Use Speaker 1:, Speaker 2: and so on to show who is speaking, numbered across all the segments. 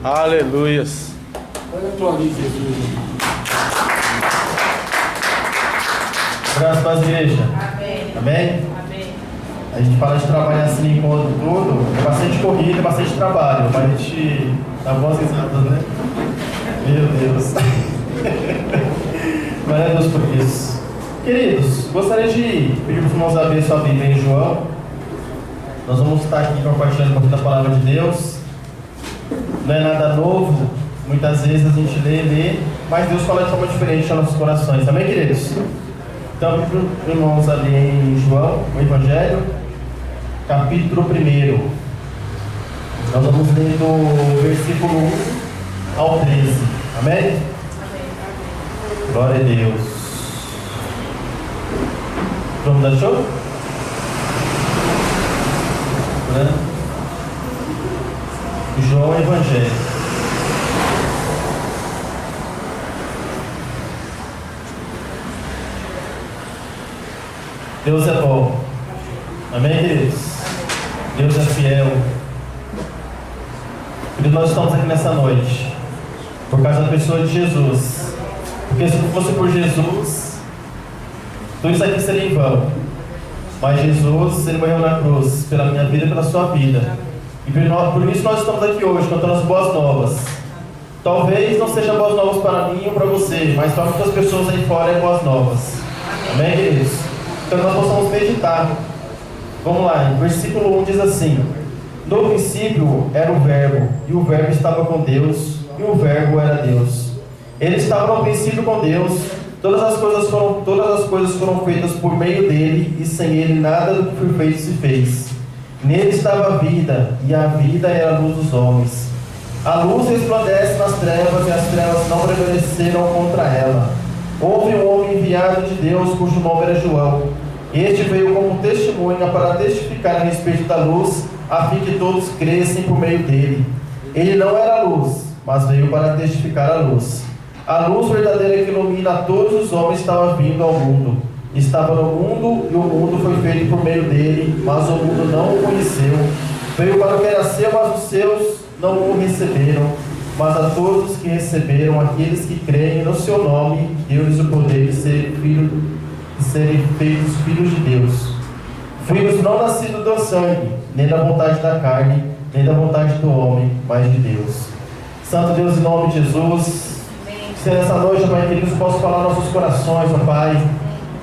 Speaker 1: Aleluias.
Speaker 2: Olha a glória de Jesus.
Speaker 3: Graças a Deus, igreja.
Speaker 4: Amém.
Speaker 3: Amém?
Speaker 4: Amém.
Speaker 3: A gente fala de trabalhar assim enquanto tudo, é bastante corrida, é bastante trabalho, mas a gente dá boas risadas, né? Meu Deus. Glória a Deus por isso. Queridos, gostaria de pedir para os irmãos abrir sua Bíblia em João. Nós vamos estar aqui compartilhando um pouquinho da palavra de Deus. Não é nada novo, muitas vezes a gente lê, mas Deus fala de forma diferente aos nossos corações. Amém, queridos? Então, irmãos, ali em João, o Evangelho, capítulo 1. Nós vamos ler do versículo 1 ao 13. Amém?
Speaker 4: Amém.
Speaker 3: Glória a Deus. Todo mundo achou? Né? João Evangelho. Deus é bom. Amém, queridos? Deus é fiel. Queridos, nós estamos aqui nessa noite por causa da pessoa de Jesus. Porque se não fosse por Jesus, tudo isso aqui seria em vão. Mas Jesus, Ele morreu na cruz pela minha vida e pela sua vida. E por isso nós estamos aqui hoje, contando as boas novas. Talvez não sejam boas novas para mim ou para você, mas para muitas pessoas aí fora é boas novas. Amém, queridos? Então nós possamos meditar. Vamos lá, versículo 1 diz assim: no princípio era o Verbo, e o Verbo estava com Deus, e o Verbo era Deus. Ele estava no princípio com Deus. Todas as coisas foram feitas por meio dele, e sem ele nada do que foi feito se fez. Nele estava a vida, e a vida era a luz dos homens. A luz resplandece nas trevas, e as trevas não prevaleceram contra ela. Houve um homem enviado de Deus, cujo nome era João. Este veio como testemunha para testificar a respeito da luz, a fim que todos crescem por meio dele. Ele não era a luz, mas veio para testificar a luz. A luz verdadeira que ilumina a todos os homens estava vindo ao mundo. Estava no mundo, e o mundo foi feito por meio dele, mas o mundo não o conheceu. Veio para o que era seu, mas os seus não o receberam. Mas a todos que receberam, aqueles que creem no seu nome, deu-lhes o poder de serem feitos filhos de Deus. Filhos não nascidos do sangue, nem da vontade da carne, nem da vontade do homem, mas de Deus. Santo Deus, em nome de Jesus, se nessa noite, Pai querido, posso falar nos nossos corações, ó Pai,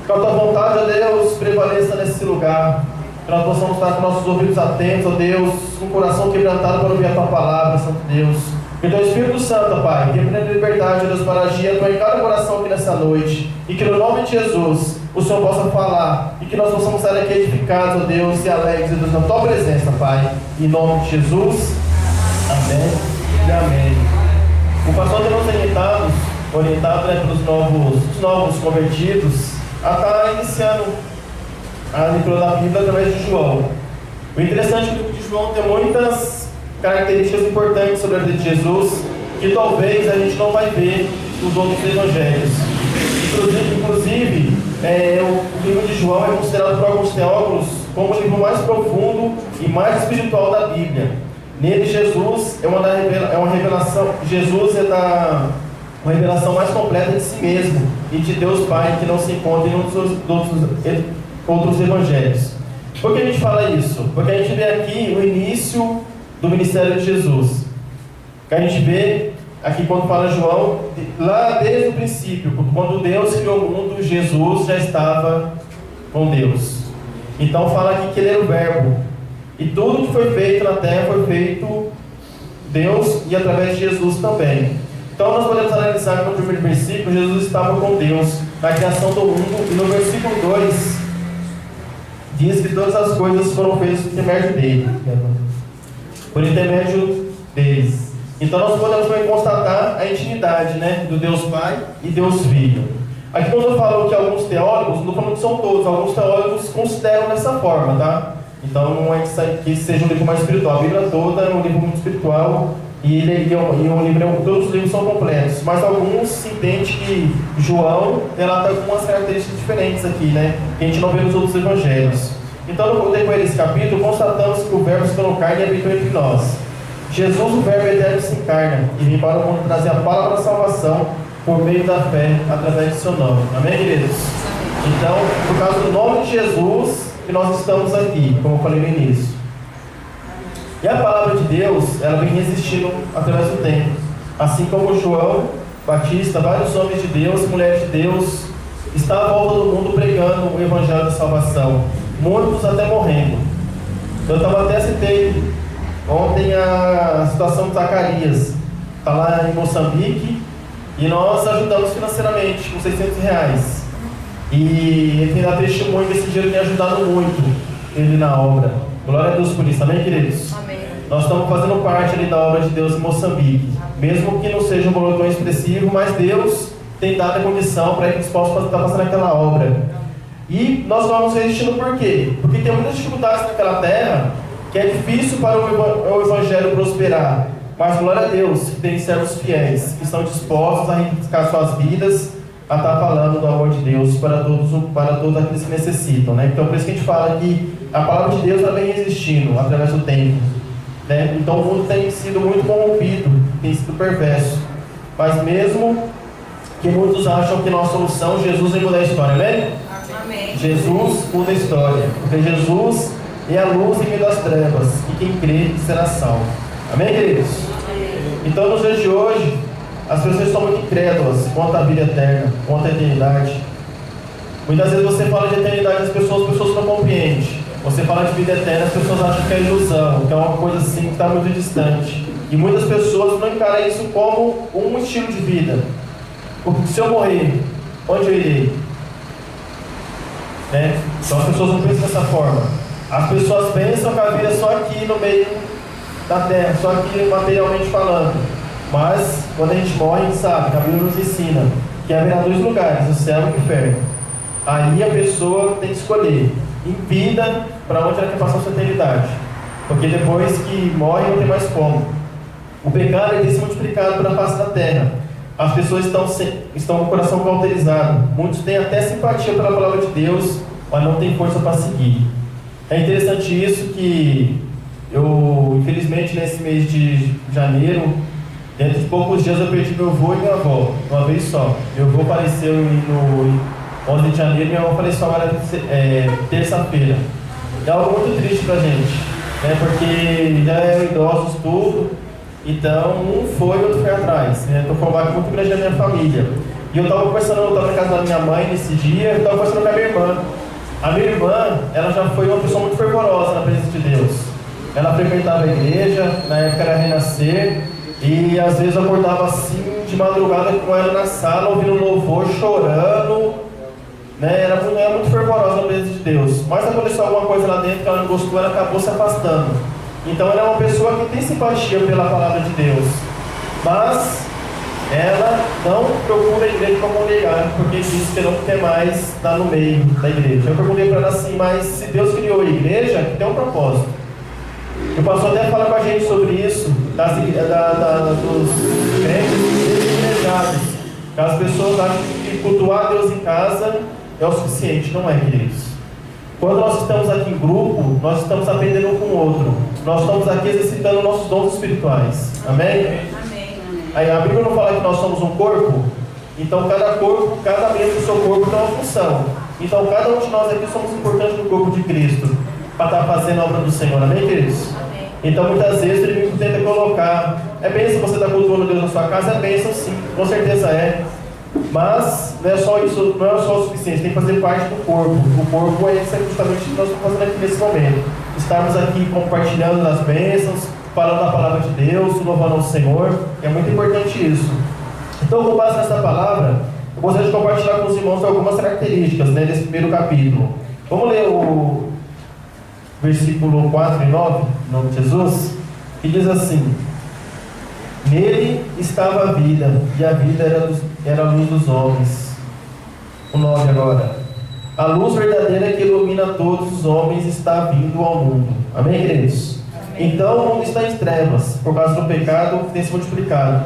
Speaker 3: que a Tua vontade, ó Deus, prevaleça nesse lugar, que nós possamos estar com nossos ouvidos atentos, ó Deus, com o coração quebrantado para ouvir a Tua palavra, Santo Deus. Que Teu Espírito Santo, Pai, que prenda liberdade, ó Deus, para agir em cada coração aqui nessa noite, e que no nome de Jesus o Senhor possa falar, e que nós possamos sair aqui edificados, ó Deus, e alegres, ó Deus, na Tua presença, Pai, em nome de Jesus. Amém e amém. O pastor tem nos orientado pelos novos convertidos, a estar iniciando a leitura da Bíblia através de João. O interessante é que o livro de João tem muitas características importantes sobre a vida de Jesus, que talvez a gente não vai ver nos outros evangelhos. Inclusive, o livro de João é considerado por alguns teólogos como o livro mais profundo e mais espiritual da Bíblia. Nele, Jesus é uma revelação. Jesus uma revelação mais completa de si mesmo e de Deus Pai, que não se encontra em outros evangelhos. Por que a gente fala isso? Porque a gente vê aqui o início do ministério de Jesus. Que a gente vê aqui quando fala João, lá desde o princípio, quando Deus criou o mundo, Jesus já estava com Deus. Então fala aqui que ele era o Verbo. E tudo que foi feito na terra foi feito Deus e através de Jesus também. Então nós podemos analisar que no primeiro versículo Jesus estava com Deus na criação do mundo, e no versículo 2 diz que todas as coisas foram feitas por intermédio dele, por intermédio deles. Então nós podemos também constatar a intimidade, né, do Deus Pai e Deus Filho. Aqui quando eu falo que alguns teólogos, não falando que são todos, alguns teólogos consideram dessa forma, tá? Então não é que seja um livro mais espiritual. A Bíblia toda é um livro muito espiritual, e todos os livros são completos, mas alguns entendem que João relata algumas características diferentes aqui, né, que a gente não vê nos outros evangelhos. Então no decorrer desse capítulo constatamos que o Verbo se tornou carne e habitou entre nós. Jesus, o Verbo eterno, se encarna e vem para o mundo trazer a palavra da salvação por meio da fé, através de seu nome. Amém, queridos? Então, por causa do nome de Jesus, que nós estamos aqui, como eu falei no início. E a palavra de Deus, ela vem resistindo através do tempo. Assim como João Batista, vários homens de Deus, mulheres de Deus, estão à volta do mundo pregando o evangelho da salvação. Muitos até morrendo. Eu até citei ontem a situação de Zacarias. Está lá em Moçambique e nós ajudamos financeiramente com R$600. E ele tem dado testemunho desse dinheiro tem ajudado muito ele na obra. Glória a Deus por isso, amém, queridos?
Speaker 1: Amém.
Speaker 3: Nós estamos fazendo parte ali da obra de Deus em Moçambique. Mesmo que não seja um valor tão expressivo, mas Deus tem dado a condição para que eles possam estar fazendo aquela obra. E nós vamos resistindo por quê? Porque tem muitas dificuldades naquela terra que é difícil para o Evangelho prosperar. Mas glória a Deus que tem servos fiéis, que estão dispostos a arriscar suas vidas, a estar falando do amor de Deus para todos aqueles que necessitam, né? Então por isso que a gente fala que a palavra de Deus vem existindo através do tempo, né? Então o mundo tem sido muito corrompido, tem sido perverso, mas mesmo que muitos acham que nossa solução, Jesus vem mudar a história, né?
Speaker 1: Amém.
Speaker 3: Jesus muda a história, porque Jesus é a luz em meio das trevas, e quem crê será salvo. Amém, queridos?
Speaker 1: Amém.
Speaker 3: Então nos dias de hoje, as pessoas são muito incrédulas quanto à vida eterna, quanto à eternidade. Muitas vezes você fala de eternidade, as pessoas não compreendem. Você fala de vida eterna, as pessoas acham que é ilusão, que é uma coisa assim que está muito distante. E muitas pessoas não encaram isso como um estilo de vida. Porque se eu morrer, onde eu irei? Né? Então as pessoas não pensam dessa forma. As pessoas pensam que a vida é só aqui no meio da terra, só aqui materialmente falando. Mas quando a gente morre, a gente sabe que a Bíblia nos ensina que haverá 2 lugares, o céu e o inferno. Aí a pessoa tem que escolher em vida para onde ela quer passar a sua eternidade, porque depois que morre não tem mais como. O pecado tem se multiplicado pela face da terra. As pessoas estão com o coração cauterizado. Muitos têm até simpatia pela palavra de Deus, mas não têm força para seguir. É interessante isso que eu, infelizmente, nesse mês de janeiro, dentro de poucos dias eu perdi meu avô e minha avó, uma vez só. Meu avô faleceu no 11 de janeiro e minha avó faleceu agora terça-feira. É algo muito triste pra gente, né? Porque já eram idosos tudo, então um foi e outro foi atrás, né? Então foi um baque muito grande da minha família. E eu estava na casa da minha mãe nesse dia, eu estava conversando com a minha irmã. A minha irmã, ela já foi uma pessoa muito fervorosa na presença de Deus. Ela frequentava a igreja, na época era Renascer, e às vezes eu acordava assim, de madrugada com ela na sala, ouvindo louvor, chorando, né? Era muito fervorosa na presença de Deus. Mas aconteceu alguma coisa lá dentro que ela não gostou, ela acabou se afastando. Então ela é uma pessoa que tem simpatia pela palavra de Deus, mas ela não procura a igreja para congregar, porque diz que não quer mais estar no meio da igreja. Eu perguntei para ela assim, mas se Deus criou a igreja, tem um propósito. O pastor até fala com a gente sobre isso, dos crentes desigrejados. As pessoas acham que cultuar Deus em casa é o suficiente. Não é, queridos. Quando nós estamos aqui em grupo, nós estamos aprendendo um com o outro. Nós estamos aqui exercitando nossos dons espirituais. Amém?
Speaker 1: Amém.
Speaker 3: Aí a Bíblia não fala que nós somos um corpo? Então cada membro do seu corpo tem uma função. Então cada um de nós aqui somos importantes no corpo de Cristo, para estar fazendo a obra do Senhor. Amém, queridos?
Speaker 1: Amém.
Speaker 3: Então muitas vezes o inimigo tenta colocar, é bênção você estar cultuando Deus na sua casa, é bênção sim, com certeza é. Mas não é só isso, não é só o suficiente, tem que fazer parte do corpo. O corpo é justamente o que nós estamos fazendo aqui nesse momento. Estarmos aqui compartilhando das bênçãos, falando da palavra de Deus, louvando ao Senhor, é muito importante isso. Então, com base nessa palavra, eu gostaria de compartilhar com os irmãos algumas características, né, desse primeiro capítulo. Vamos ler o versículo 4 e 9, em nome de Jesus, que diz assim: nele estava a vida, e a vida era a luz dos homens. O 9 agora. A luz verdadeira que ilumina todos os homens está vindo ao mundo. Amém, queridos? Amém. Então o mundo está em trevas, por causa do pecado que tem se multiplicado.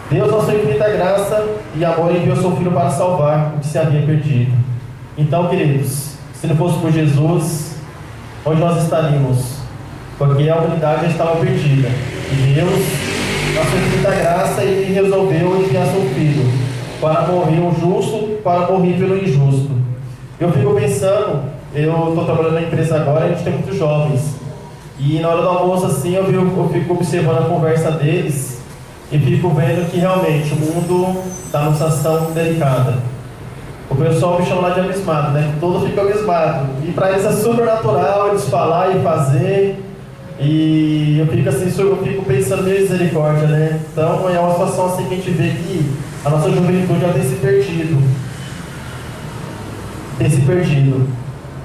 Speaker 3: Deus, na sua infinita graça e amor, enviou seu Filho para salvar o que se havia perdido. Então, queridos, se não fosse por Jesus, onde nós estaríamos? Porque a humanidade já estava perdida. E Deus, na sua infinita graça, Ele resolveu enviar seu Filho para morrer o justo, para morrer pelo injusto. Eu fico pensando, eu estou trabalhando na empresa agora, a gente tem muitos jovens, e na hora do almoço assim eu fico observando a conversa deles e fico vendo que realmente o mundo está numa situação delicada. O pessoal me chama lá de abismado, né? Todo fica abismado. E para eles é super natural eles falar e fazer. E eu fico assim, eu fico pensando em misericórdia, né? Então é uma situação assim que a gente vê que a nossa juventude já tem se perdido.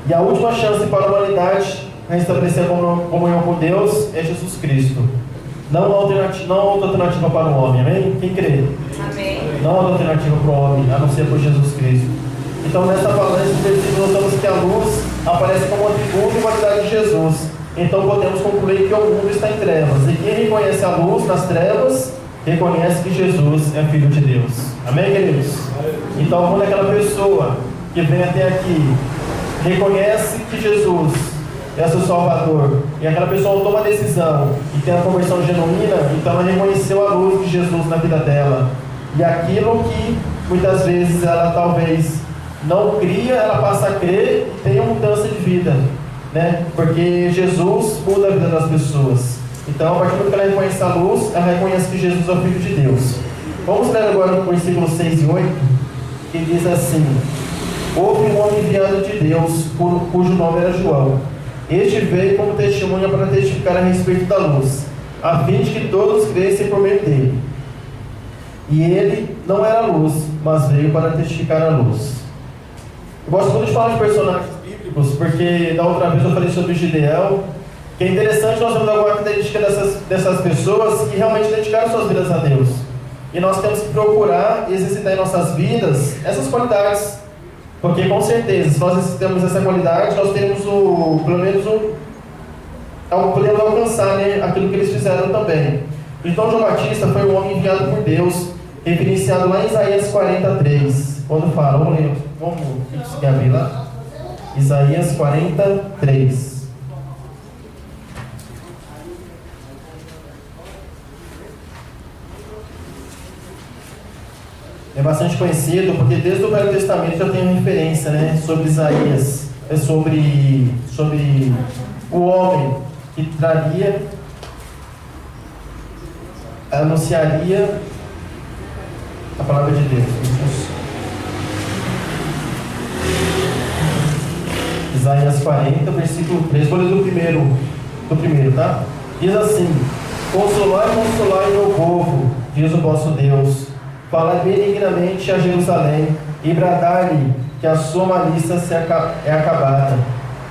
Speaker 3: E a última chance para a humanidade restabelecer a comunhão com Deus é Jesus Cristo. Não há outra alternativa para o homem, amém? Quem crê?
Speaker 1: Amém.
Speaker 3: Não há outra alternativa para o homem, a não ser por Jesus Cristo. Então, nessa palestra, notamos que a luz aparece como atributo e qualidade de Jesus. Então, podemos concluir que o mundo está em trevas. E quem reconhece a luz nas trevas, reconhece que Jesus é Filho de Deus. Amém, queridos? Então, quando aquela pessoa que vem até aqui reconhece que Jesus é seu Salvador, e aquela pessoa toma a decisão e tem a conversão genuína, então ela reconheceu a luz de Jesus na vida dela. E aquilo que muitas vezes ela talvez não cria, ela passa a crer e tem uma mudança de vida, né? Porque Jesus muda a vida das pessoas. Então, a partir do momento que ela reconhece a luz, ela reconhece que Jesus é o Filho de Deus. Vamos ler agora o versículo 6 e 8, que diz assim: houve um homem enviado de Deus, cujo nome era João. Este veio como testemunha para testificar a respeito da luz, a fim de que todos crescem por meio dele. E ele não era luz, mas veio para testificar a luz. Eu gosto muito de falar de personagens bíblicos, porque da outra vez eu falei sobre Gideão, que é interessante nós vemos alguma característica dessas pessoas que realmente dedicaram suas vidas a Deus. E nós temos que procurar exercitar em nossas vidas essas qualidades. Porque com certeza, se nós exercitamos essa qualidade, nós teremos podemos alcançar, né, aquilo que eles fizeram também. Então João Batista foi um homem enviado por Deus, referenciado lá em Isaías 43, quando fala, vamos abrir lá, Isaías 43. É bastante conhecido, porque desde o Velho Testamento já tem uma referência, né, sobre Isaías, sobre o homem que traria, anunciaria a palavra de Deus. Isaías 40, versículo 3, vou ler do primeiro, tá? Diz assim: consolai, meu povo, diz o vosso Deus. Falai benignamente a Jerusalém e bradai-lhe que a sua malícia é acabada,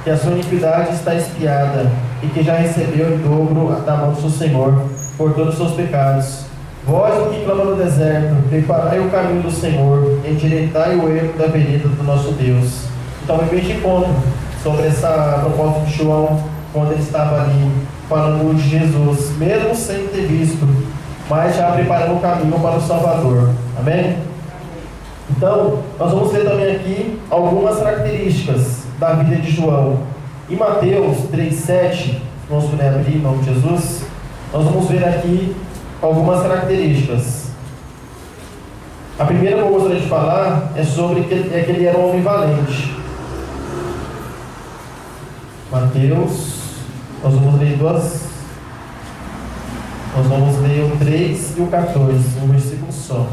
Speaker 3: que a sua iniquidade está expiada e que já recebeu em dobro da mão do seu Senhor por todos os seus pecados. Vós, o que clama no deserto, preparai o caminho do Senhor, endireitai o erro da vereda do nosso Deus. Então, eu vejo de encontro sobre essa proposta de João, quando ele estava ali falando de Jesus, mesmo sem ter visto, mas já preparando o caminho para o Salvador. Amém? Então, nós vamos ver também aqui algumas características da vida de João. Em Mateus 3,7, vamos poder abrir em nome de Jesus, nós vamos ver aqui algumas características. A primeira que eu gostaria de falar é sobre que ele era um homem valente. Mateus, nós vamos ler Nós vamos ler o 3 e o 14, um versículo só.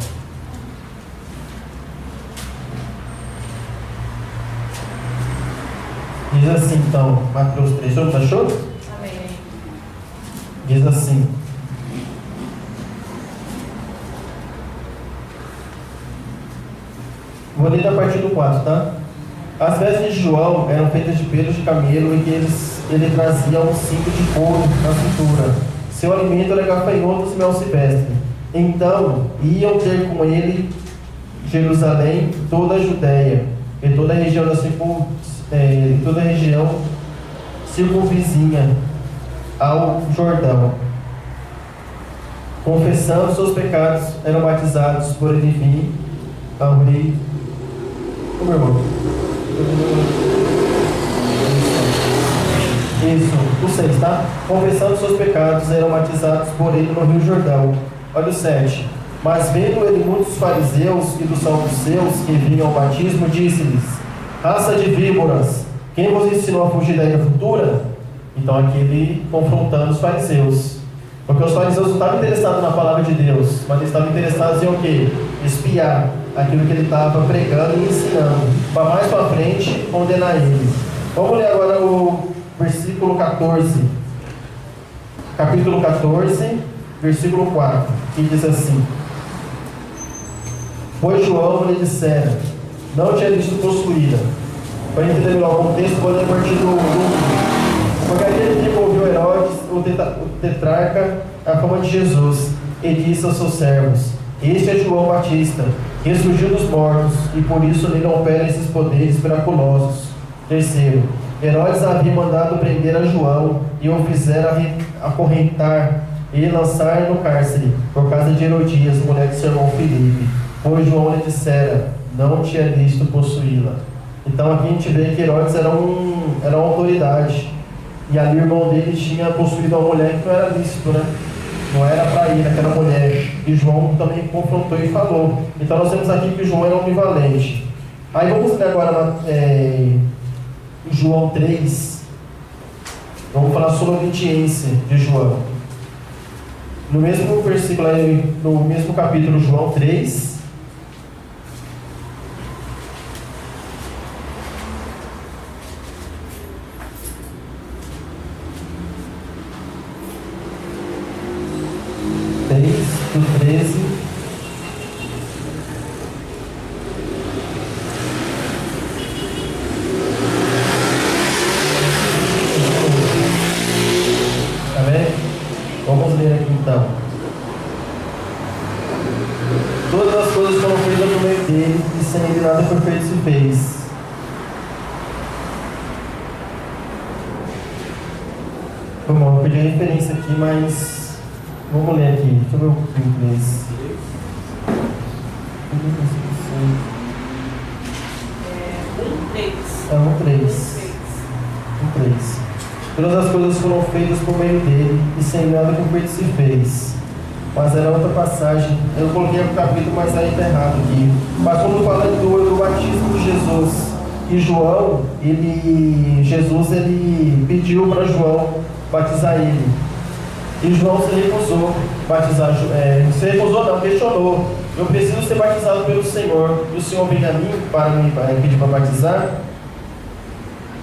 Speaker 3: Diz assim então, Mateus 3, todo mundo achou?
Speaker 1: Amém.
Speaker 3: Diz assim: vou ler a partir do 4, tá? As vestes de João eram feitas de pelos de camelo e que ele trazia um cinto de couro na cintura. Seu alimento era gafanhotos e mel silvestre. Então iam ter com ele Jerusalém, toda a Judéia e toda a região toda a região circunvizinha ao Jordão. Confessando seus pecados, eram batizados por ele vir ao rei. Ô meu irmão. Isso, o 6, tá? Confessando seus pecados, eram batizados por ele no Rio Jordão. Olha o 7. Mas vendo ele muitos fariseus e dos saduceus que vinham ao batismo, disse-lhes: raça de víboras, quem vos ensinou a fugir da ira futura? Então aqui ele confrontando os fariseus. Porque os fariseus não estavam interessados na palavra de Deus, mas eles estavam interessados em o quê? Espiar aquilo que ele estava pregando e ensinando, para mais para frente condenar ele. Vamos ler agora o versículo 14. Capítulo 14, versículo 4, que diz assim: pois João lhe dissera, não tinha visto possuída. Para entender melhor o contexto, vou ler a partir do porque aquele tempo ouviu Herodes, o tetrarca, a fama de Jesus, e disse aos seus servos: este é João Batista, que ressurgiu dos mortos, e por isso lhe não operam esses poderes miraculosos. Terceiro, Herodes havia mandado prender a João, e o fizera acorrentar e lançar no cárcere, por causa de Herodias, mulher de seu irmão Filipe, pois João lhe dissera, não tinha visto possuí-la. Então aqui a gente vê que Herodes era uma autoridade. E ali o irmão dele tinha possuído uma mulher que não era lícito, né? Não era para ir naquela mulher. E João também confrontou e falou. Então nós temos aqui que João era omnivalente. Aí vamos ler agora João 3. Vamos falar sobre a obediência de João. No mesmo versículo, no mesmo capítulo, João 3. Do 13 Amém? Vamos ler aqui então. Todas as coisas foram feitas no meio dele, e sem ele nada foi feito se fez. Vamos, eu pedi a referência aqui, mas vamos ler aqui, deixa eu ver o inglês. É 1:3. Todas as coisas foram feitas por meio dele, e sem nada que feito se fez. Mas era outra passagem, eu coloquei o capítulo, mas aí está errado aqui. Mas quando fala do batismo de Jesus, e João, Jesus pediu para João batizar ele. E João se recusou batizar, se recusou não, questionou. Eu preciso ser batizado pelo Senhor, e o Senhor vem a mim para me pedir para batizar?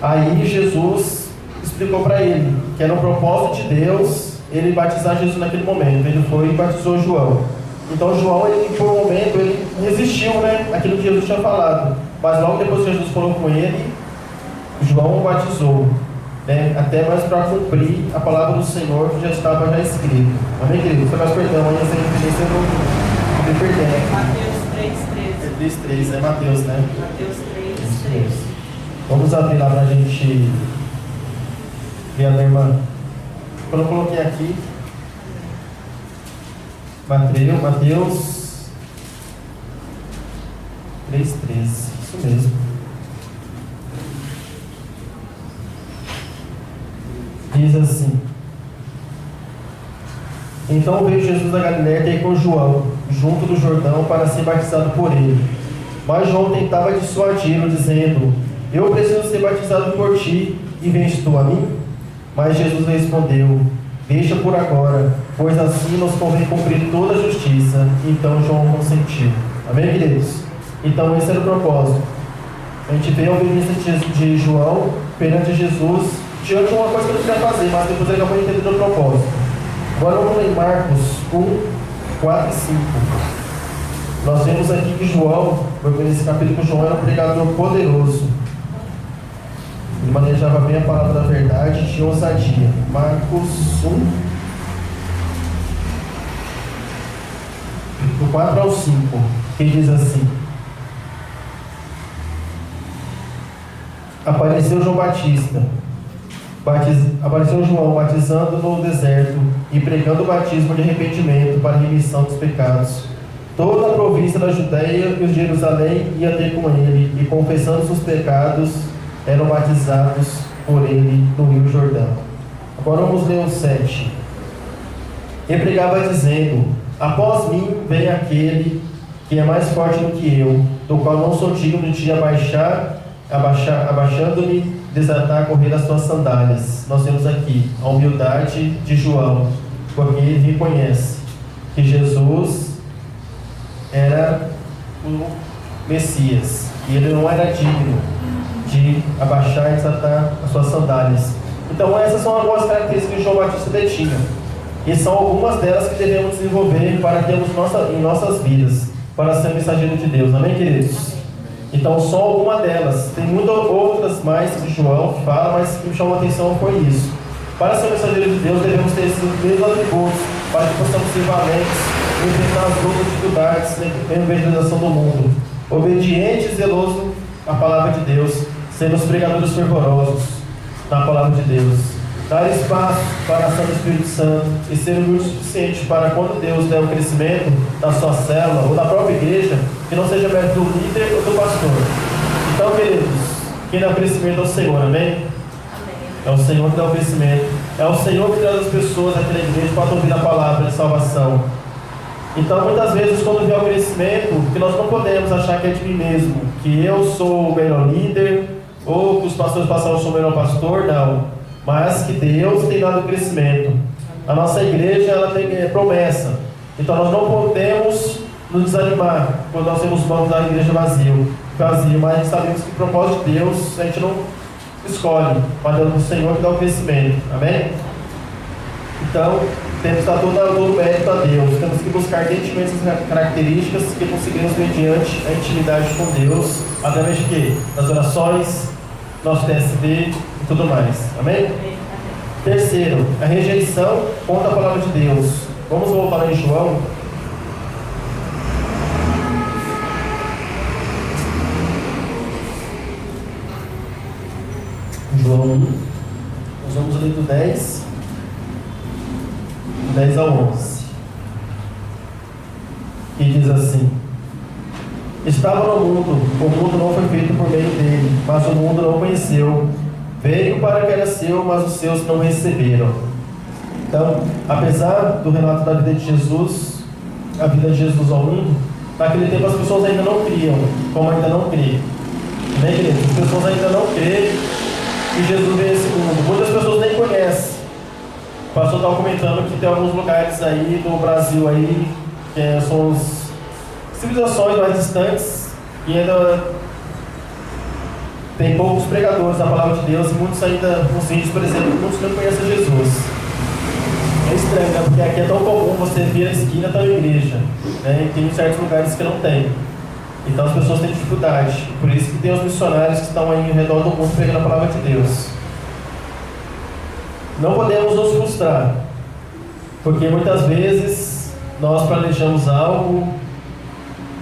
Speaker 3: Aí Jesus explicou para ele que era um propósito de Deus ele batizar Jesus naquele momento. Ele foi e batizou João. Então João, por um momento, ele resistiu, né, aquilo que Jesus tinha falado. Mas logo depois que Jesus falou com ele, João o batizou. Até mais para cumprir a palavra do Senhor que já estava escrito. Amém, querido? Você mais perdão, aí essa referência eu me perdendo.
Speaker 1: Mateus 3:13.
Speaker 3: 3:3, é Mateus, né?
Speaker 1: Mateus 3:13.
Speaker 3: Vamos abrir lá para a gente ver a minha irmã. Quando eu coloquei aqui, Mateus 3:13, isso mesmo. Diz assim: então veio Jesus da Galiléia com João, junto do Jordão, para ser batizado por ele. Mas João tentava dissuadi-lo, dizendo: eu preciso ser batizado por ti, e vens tu a mim? Mas Jesus respondeu: deixa por agora, pois assim nos convém cumprir toda a justiça. Então João consentiu. Amém, queridos? Então esse era o propósito. A gente vê a obediência de João perante Jesus, diante de uma coisa que ele queria fazer, mas depois ele acabou entendendo o propósito. Agora vamos ler Marcos 1:4 e 5. Nós vemos aqui que João, nesse capítulo, que João era um pregador poderoso. Ele manejava bem a palavra da verdade e tinha ousadia. Marcos 1, do 4 ao 5, que diz assim: apareceu João Batista. Apareceu João batizando no deserto e pregando o batismo de arrependimento para a remissão dos pecados. Toda a província da Judeia e os de Jerusalém ia ter com ele, e confessando seus pecados eram batizados por ele no Rio Jordão. Agora vamos ler o 7. E pregava dizendo: após mim vem aquele que é mais forte do que eu, do qual não sou digno de abaixando-me, desatar a correr das suas sandálias. Nós temos aqui a humildade de João, porque ele reconhece que Jesus era o Messias e ele não era digno de abaixar e desatar as suas sandálias. Então essas são algumas características que João Batista tinha, e são algumas delas que devemos desenvolver para termos em nossas vidas, para ser mensageiro de Deus. Amém, queridos? Então só alguma delas. Tem muitas outras mais que João que fala, mas o que me chamou a atenção foi isso. Para ser mensageiro de Deus devemos ter esses mesmos atributos, para que possamos ser valentes, enfrentar as lutas, dificuldades, na evangelização do mundo, obediente e zeloso à palavra de Deus, sendo os pregadores fervorosos na palavra de Deus, dar espaço para a ação do Espírito Santo e ser humilde o suficiente para, quando Deus der o crescimento da sua célula ou da própria igreja, que não seja mérito do líder ou do pastor. Então, queridos, quem dá o crescimento é o Senhor, amém? É o Senhor que dá o crescimento, é o Senhor que traz as pessoas aqui na igreja para ouvir a palavra de salvação. Então, muitas vezes, quando vier o crescimento, que nós não podemos achar que é de mim mesmo, que eu sou o melhor líder, ou que os pastores passaram são o melhor pastor, não. Mas que Deus tem dado crescimento. A nossa igreja, ela tem promessa. Então, nós não podemos nos desanimar quando nós temos mãos da igreja vazio, mas sabemos que o propósito de Deus, a gente não escolhe, mas é o Senhor que dá o crescimento. Amém? Então, temos que dar todo o mérito a Deus. Temos que buscar identificamente essas características que conseguimos mediante a intimidade com Deus, através de quê? Das orações, nosso TSB e tudo mais. Amém? Terceiro, a rejeição contra a palavra de Deus. Vamos voltar em João. João 1. Nós vamos ler do 10 ao 11. E diz assim: estava no mundo, o mundo não foi feito por meio dele, mas o mundo não o conheceu. Veio para que era seu, mas os seus não receberam. Então, apesar do relato da vida de Jesus, a vida de Jesus ao mundo, naquele tempo as pessoas ainda não criam, como ainda não crê. Né, queridos? As pessoas ainda não crêem que Jesus veio a esse mundo. Muitas pessoas nem conhecem. O pastor estava comentando que tem alguns lugares aí no Brasil aí, que são as civilizações mais distantes, e ainda tem poucos pregadores da palavra de Deus, e muitos ainda, nos vídeos, por exemplo, muitos não conhecem Jesus. É estranho, né? Porque aqui é tão comum você vir a esquina, tá na igreja, né? E tem certos lugares que não tem. Então as pessoas têm dificuldade. Por isso que tem os missionários que estão aí ao redor do mundo pregando a palavra de Deus. Não podemos nos frustrar, porque muitas vezes nós planejamos algo,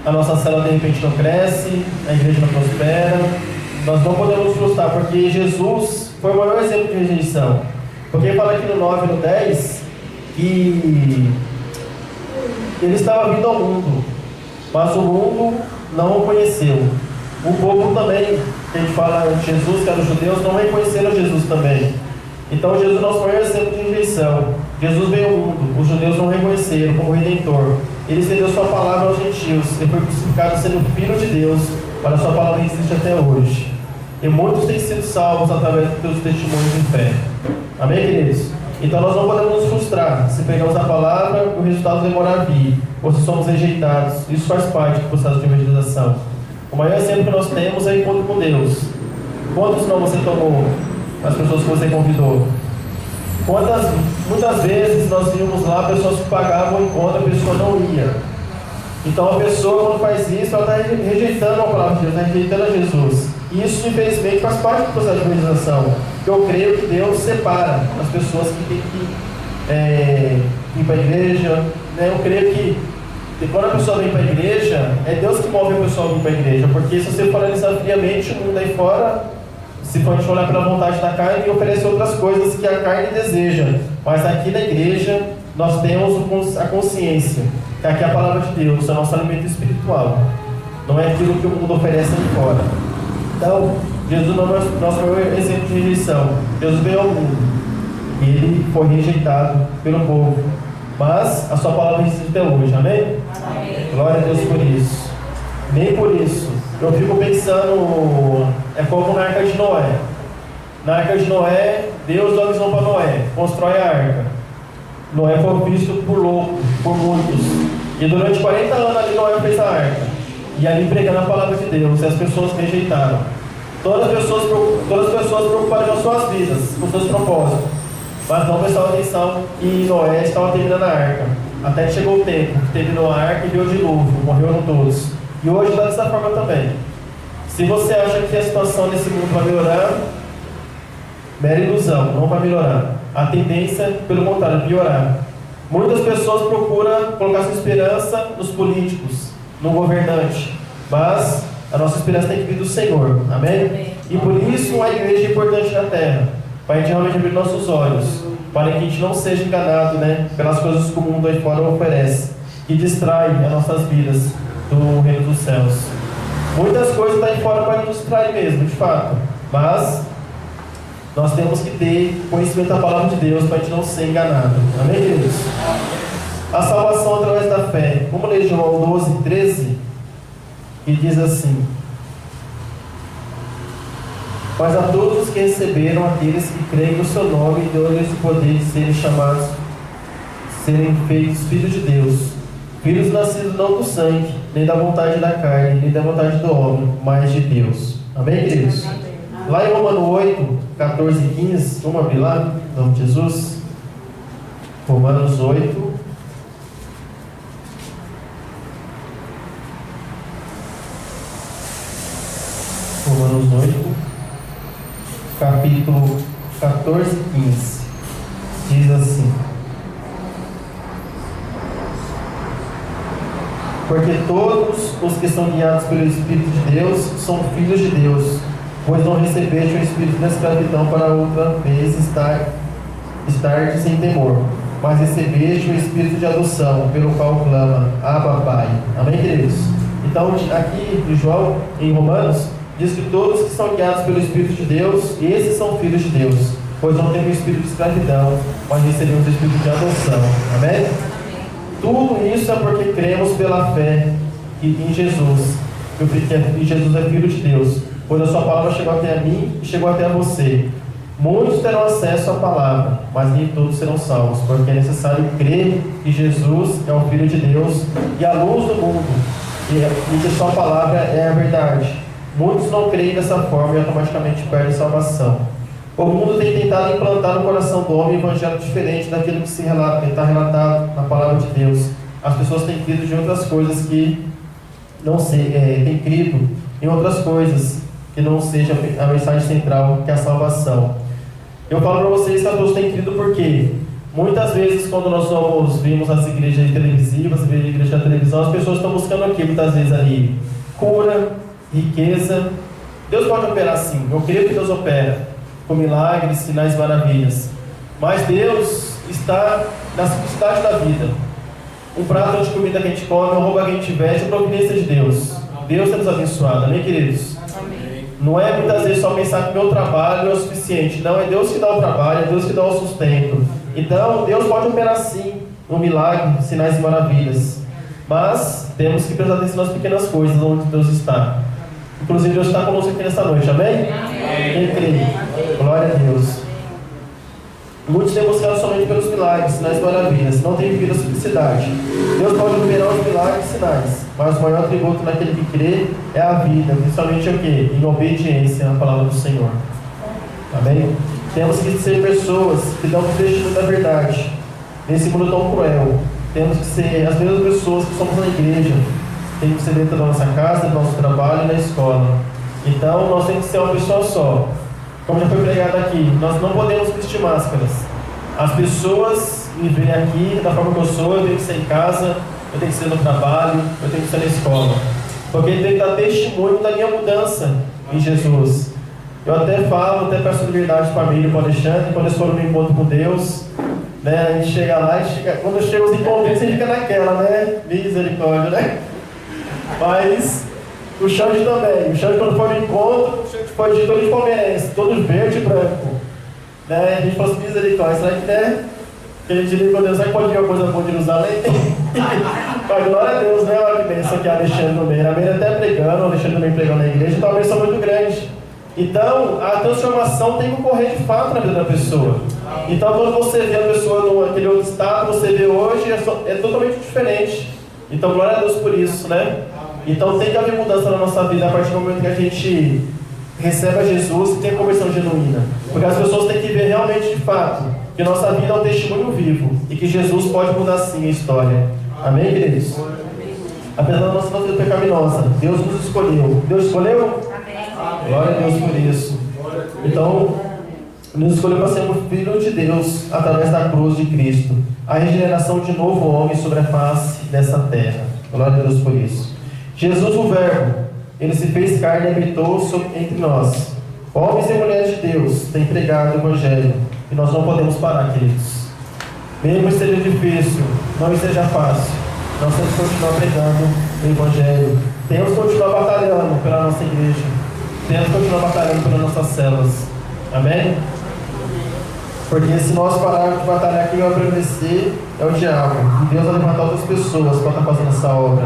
Speaker 3: a nossa célula de repente não cresce, a igreja não prospera. Nós não podemos nos frustrar, porque Jesus foi o maior exemplo de rejeição. Porque fala aqui no 9 e no 10 que ele estava vindo ao mundo, mas o mundo não o conheceu. O povo também, que a gente fala de Jesus, que era os judeus, não reconheceram Jesus também. Então Jesus é o nosso maior exemplo de rejeição. Jesus veio ao mundo, os judeus não reconheceram como Redentor. Ele estendeu sua palavra aos gentios, ele foi crucificado sendo Filho de Deus, para a sua palavra existe até hoje. E muitos têm sido salvos através dos seus testemunhos de fé. Amém, queridos? Então nós não podemos nos frustrar se pegamos a palavra e o resultado demorar a vir, ou se somos rejeitados. Isso faz parte do processo de evangelização. O maior exemplo que nós temos é o encontro com Deus. Quantos não você tomou? As pessoas que você convidou. Muitas vezes nós vimos lá pessoas que pagavam o encontro, a pessoa não ia. Então a pessoa, quando faz isso, ela está rejeitando a palavra de Deus, está rejeitando a Jesus. E isso, infelizmente, faz parte do processo de evangelização. Eu creio que Deus separa as pessoas que têm que ir para a igreja. Né? Eu creio que quando a pessoa vem para a igreja, é Deus que move a pessoa a vir para a igreja. Porque se você for analisar friamente, o mundo aí fora, se for a gente olhar pela vontade da carne, oferece outras coisas que a carne deseja. Mas aqui na igreja, nós temos a consciência que aqui é a palavra de Deus, é o nosso alimento espiritual. Não é aquilo que o mundo oferece ali fora. Então, Jesus não é o nosso maior exemplo de rejeição. Jesus veio ao mundo e ele foi rejeitado pelo povo. Mas a sua palavra existe até hoje, amém?
Speaker 1: Amém.
Speaker 3: Glória a Deus por isso. Nem por isso. Eu fico pensando, é como na Arca de Noé. Na Arca de Noé, Deus dá a visão para Noé, constrói a arca. Noé foi visto por louco, por muitos. E durante 40 anos ali Noé fez a arca. E ali pregando a palavra de Deus, e as pessoas rejeitaram. Todas as pessoas preocuparam com as suas vidas, com os seus propósitos. Mas não prestaram atenção que Noé estava terminando a arca. Até que chegou o tempo que terminou a arca e veio o dilúvio, morreram todos. E hoje está dessa forma também. Se você acha que a situação nesse mundo vai melhorar, mera ilusão, não vai melhorar. A tendência, pelo contrário, é piorar. Muitas pessoas procuram colocar sua esperança nos políticos, no governante. Mas a nossa esperança tem que vir do Senhor. Amém? E por isso a igreja é importante na terra. Para a gente realmente abrir nossos olhos. Para que a gente não seja enganado, né, pelas coisas que o mundo aí fora oferece. Que distrai as nossas vidas do reino dos céus. Muitas coisas estão aí fora para nos distrair mesmo, de fato. Mas nós temos que ter conhecimento da palavra de Deus para a gente não ser enganado. Amém, queridos? A salvação através da fé. Vamos ler João 12, 13, que diz assim: mas a todos os que receberam, aqueles que creem no seu nome, deu-lhes o poder de serem chamados, serem feitos filhos de Deus. Filhos nascidos não do sangue, nem da vontade da carne, nem da vontade do homem, mas de Deus. Amém, queridos? Amém. Lá em Romanos 8, 14 e 15, vamos abrir lá, em nome de Jesus. Romanos 8. Romanos 8, capítulo 14 e 15. Diz assim: porque todos os que são guiados pelo Espírito de Deus são filhos de Deus, pois não recebeste o espírito da escravidão para outra vez estar sem temor, mas recebeste o espírito de adoção, pelo qual clama, Abba, Pai. Amém, queridos? Então, aqui em João, em Romanos, diz que todos que são guiados pelo Espírito de Deus, esses são filhos de Deus, pois não temos o espírito de escravidão, mas recebemos o espírito de adoção. Amém? Tudo isso é porque cremos pela fé em Jesus, que Jesus é Filho de Deus, pois a sua palavra chegou até a mim e chegou até a você. Muitos terão acesso à palavra, mas nem todos serão salvos, porque é necessário crer que Jesus é o Filho de Deus e a luz do mundo, e que sua palavra é a verdade. Muitos não creem dessa forma e automaticamente perdem a salvação. O mundo tem tentado implantar no coração do homem um evangelho diferente daquilo que está relatado na palavra de Deus. As pessoas têm crido de outras coisas que não têm crido em outras coisas que não seja a mensagem central, que é a salvação. Eu falo para vocês que as pessoas têm crido porque muitas vezes quando nós vimos as igrejas televisivas, as igrejas da televisão, as pessoas estão buscando aqui muitas vezes ali cura, riqueza. Deus pode operar sim, eu creio que Deus opera com milagres, sinais e maravilhas, mas Deus está na simplicidade da vida. Um prato de comida que a gente come, uma roupa que a gente veste, é providência de Deus. Deus tem nos abençoado, amém, queridos?
Speaker 1: Amém.
Speaker 3: Não é muitas vezes só pensar que meu trabalho é o suficiente, não, é Deus que dá o trabalho, é Deus que dá o sustento. Então Deus pode operar sim um milagre, sinais e maravilhas, mas temos que prestar atenção nas pequenas coisas onde Deus está. Inclusive Deus está conosco aqui nesta noite, amém? Quem crê? Glória a Deus. Muitos têm buscado somente pelos milagres, sinais e maravilhas, não têm vivido a simplicidade. Deus pode operar os milagres e sinais, mas o maior atributo naquele que crê é a vida, principalmente o quê? Em obediência à palavra do Senhor. Amém? Temos que ser pessoas que dão testemunho da verdade nesse mundo tão cruel. Temos que ser as mesmas pessoas que somos na igreja. Temos que ser dentro da nossa casa, do nosso trabalho e na escola. Então nós temos que ser uma pessoa só. Como já foi pregado aqui, nós não podemos vestir máscaras. As pessoas me veem aqui da forma que eu sou, eu tenho que ser em casa, eu tenho que ser no trabalho, eu tenho que ser na escola. Porque ele tem que dar testemunho da minha mudança em Jesus. Eu até peço liberdade para mim e para o Alexandre, quando eles foram no encontro com Deus, né, a gente chega lá e quando chega os encontros, você fica naquela, né? Misericórdia, né? Mas o Xande também. O Xande, quando foi no encontro, foi de todo palmeirense, todo verde e branco. Né? A gente falou assim, misericórdia, será que né? Que a gente diria, meu Deus, será que pode vir uma coisa boa de Jerusalém? Mas glória a Deus, né? Olha que bênção aqui, Alexandre no meio. A Meira até pregando, o Alexandre também pregando na igreja, então a bênção é muito grande. Então, a transformação tem que ocorrer de fato na vida da pessoa. Então, quando você vê a pessoa naquele outro estado, você vê hoje, é totalmente diferente. Então, glória a Deus por isso, né? Então, tem que haver mudança na nossa vida a partir do momento que a gente recebe a Jesus e tem a conversão genuína. Porque as pessoas têm que ver realmente de fato que nossa vida é um testemunho vivo e que Jesus pode mudar sim a história. Amém, queridos? Apesar da nossa vida pecaminosa, Deus nos escolheu. Deus escolheu? Amém. Glória a Deus por isso. Então, nos escolheu para sermos filhos de Deus através da cruz de Cristo. A regeneração de novo homem sobre a face dessa terra. Glória a Deus por isso. Jesus, o Verbo, Ele se fez carne e habitou entre nós. Homens e mulheres de Deus têm pregado o Evangelho. E nós não podemos parar, queridos. Mesmo que seja difícil, não esteja fácil, nós temos que continuar pregando o Evangelho. Temos que continuar batalhando pela nossa igreja. Temos que continuar batalhando pelas nossas células. Amém? Porque se nós pararmos de batalhar, quem vai prevalecer é o diabo. E Deus vai levantar outras pessoas para estar fazendo essa obra.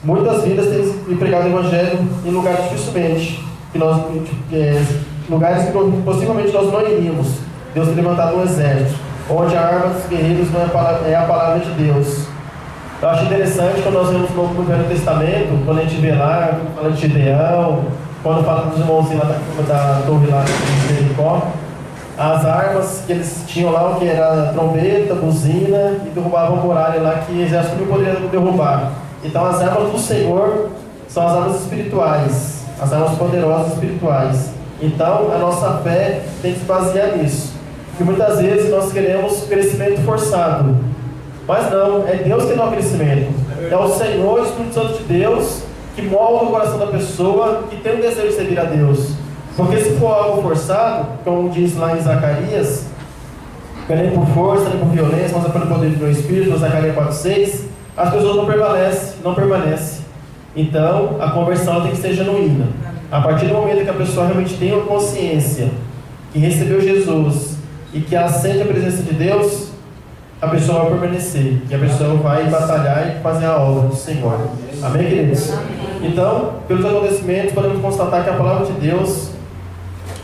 Speaker 3: Muitas vidas têm pregado o Evangelho em lugares dificilmente. Lugares que possivelmente nós não iríamos. Deus tem levantado um exército, onde a arma dos guerreiros não é a palavra de Deus. Eu acho interessante quando nós vemos no Velho Testamento, quando a gente vê lá, fala de Gideão, quando fala dos irmãozinhos lá da torre lá de Jericó, as armas que eles tinham lá, que era trombeta, buzina, e derrubavam a muralha lá que o exército não poderia derrubar. Então as armas do Senhor são as armas espirituais, as armas poderosas espirituais. Então a nossa fé tem que se basear nisso. Porque muitas vezes nós queremos crescimento forçado, mas não, é Deus que dá o crescimento. É o Senhor, o Espírito Santo de Deus, que molda o coração da pessoa, que tem o desejo de servir a Deus. Porque se for algo forçado, como diz lá em Zacarias, não é nem por força, nem por violência, mas é pelo poder do meu Espírito, Zacarias 4,6, as pessoas não permanecem. Então, a conversão tem que ser genuína. A partir do momento que a pessoa realmente tem uma consciência que recebeu Jesus e que ela sente a presença de Deus, a pessoa vai permanecer. E a pessoa vai batalhar e fazer a obra do Senhor. Amém, queridos? Então, pelos acontecimentos, podemos constatar que a palavra de Deus,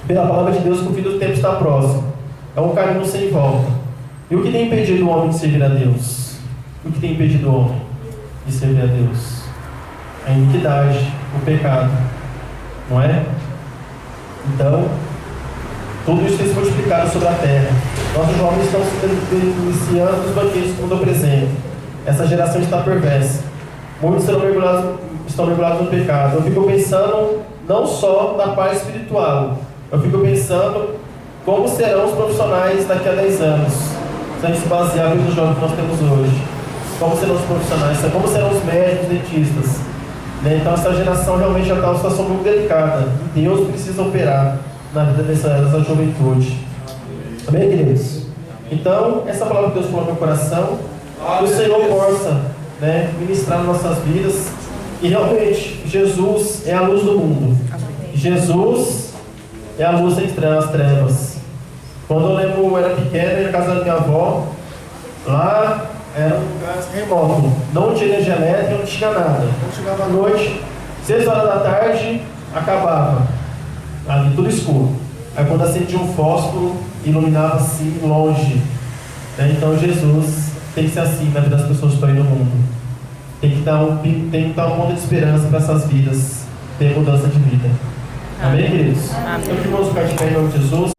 Speaker 3: pela palavra de Deus, que o fim do tempo está próximo. É um caminho sem volta. E o que tem impedido o homem de servir a Deus? O que tem impedido o homem de servir a Deus? A iniquidade, o pecado. Não é? Então, tudo isso tem se multiplicado sobre a terra. Nossos jovens estão se deliciando nos banquetes do mundo presente. Essa geração está perversa. Muitos estão mergulhados no pecado. Eu fico pensando não só na parte espiritual. Eu fico pensando como serão os profissionais daqui a 10 anos. Se a gente se basear nos jovens que nós temos hoje. Como serão os profissionais? Como serão os médicos, dentistas? Então essa geração realmente já está numa situação muito delicada. E Deus precisa operar na vida dessa juventude. Amém, queridos? Então, essa palavra que Deus falou no meu coração, que o Senhor possa ministrar nas nossas vidas. E realmente, Jesus é a luz do mundo. Jesus é a luz entre as trevas. Quando eu lembro, eu era pequeno, na casa da minha avó, lá era um lugar remoto. Não tinha energia elétrica, não tinha nada. Quando chegava à noite, 6 horas da tarde, acabava. Ali tudo escuro. Aí quando acendia um fósforo, iluminava assim longe. Então Jesus tem que ser assim na vida das pessoas que estão aí no mundo. Tem que dar um ponto de esperança para essas vidas ter mudança de vida. Amém, queridos? Amém. Então, irmãos, ficar de pé em nome de Jesus.